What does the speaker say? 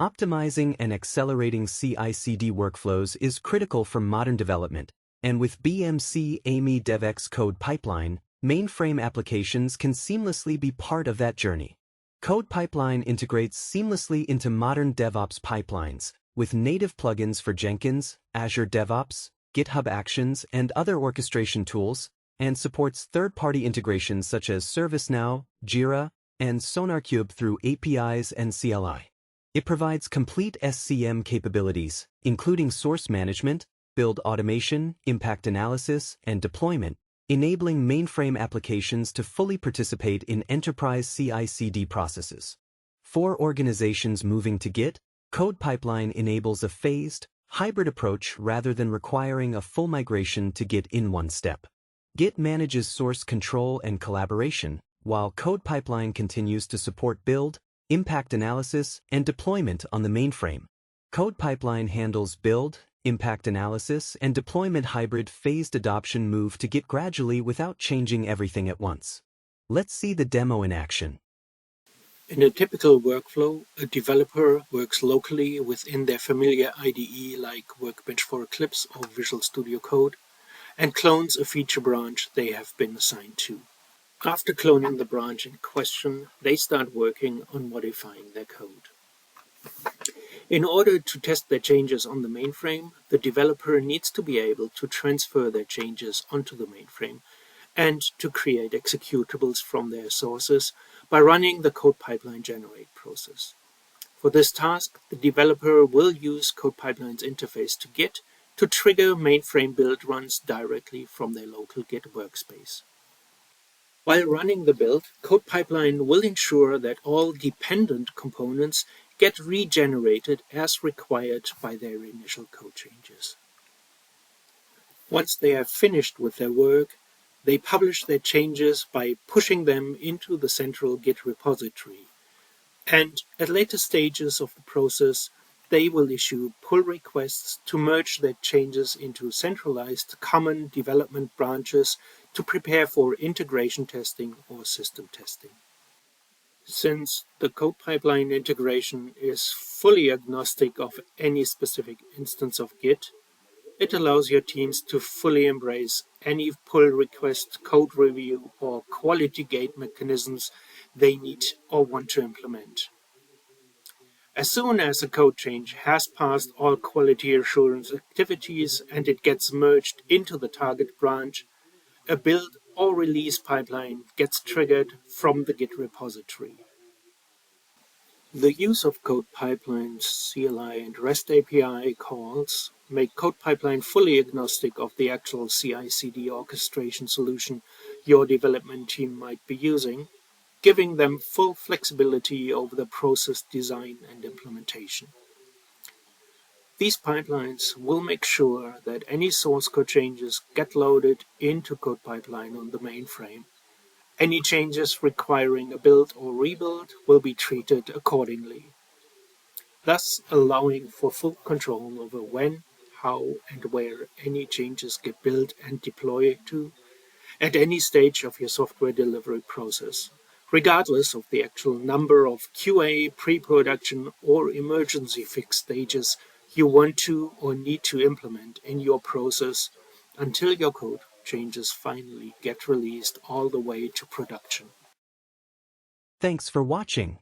Optimizing and accelerating CI/CD workflows is critical for modern development, and with BMC AMI DevX code pipeline, mainframe applications can seamlessly be part of that journey. Code pipeline integrates seamlessly into modern DevOps pipelines, with native plugins for Jenkins, Azure DevOps, GitHub Actions, and other orchestration tools, and supports third-party integrations such as ServiceNow, Jira, and SonarQube through APIs and CLI. It provides complete SCM capabilities, including source management, build automation, impact analysis, and deployment, enabling mainframe applications to fully participate in enterprise CI/CD processes. For organizations moving to Git, Code Pipeline enables a phased, hybrid approach rather than requiring a full migration to Git in one step. Git manages source control and collaboration, while Code Pipeline continues to support build, impact analysis, and deployment on the mainframe. Code Pipeline handles build, impact analysis, and deployment hybrid phased adoption move to Git gradually without changing everything at once. Let's see the demo in action. In a typical workflow, a developer works locally within their familiar IDE like Workbench for Eclipse or Visual Studio Code and clones a feature branch they have been assigned to. After cloning the branch in question, they start working on modifying their code. In order to test their changes on the mainframe, the developer needs to be able to transfer their changes onto the mainframe and to create executables from their sources by running the Code Pipeline generate process. For this task, the developer will use Code Pipeline's interface to Git to trigger mainframe build runs directly from their local Git workspace. While running the build, Code Pipeline will ensure that all dependent components get regenerated as required by their initial code changes. Once they have finished with their work, they publish their changes by pushing them into the central Git repository. And at later stages of the process, they will issue pull requests to merge their changes into centralized common development branches to prepare for integration testing or system testing. Since the Code Pipeline integration is fully agnostic of any specific instance of Git, it allows your teams to fully embrace any pull request, code review, or quality gate mechanisms they need or want to implement. As soon as a code change has passed all quality assurance activities and it gets merged into the target branch, a build or release pipeline gets triggered from the Git repository. The use of Code Pipeline's CLI and REST API calls make Code Pipeline fully agnostic of the actual CI/CD orchestration solution your development team might be using, giving them full flexibility over the process design and implementation. These pipelines will make sure that any source code changes get loaded into Code Pipeline on the mainframe. Any changes requiring a build or rebuild will be treated accordingly, thus allowing for full control over when, how, and where any changes get built and deployed to at any stage of your software delivery process, regardless of the actual number of QA, pre-production, or emergency fix stages you want to or need to implement in your process until your code changes finally get released all the way to production. Thanks for watching.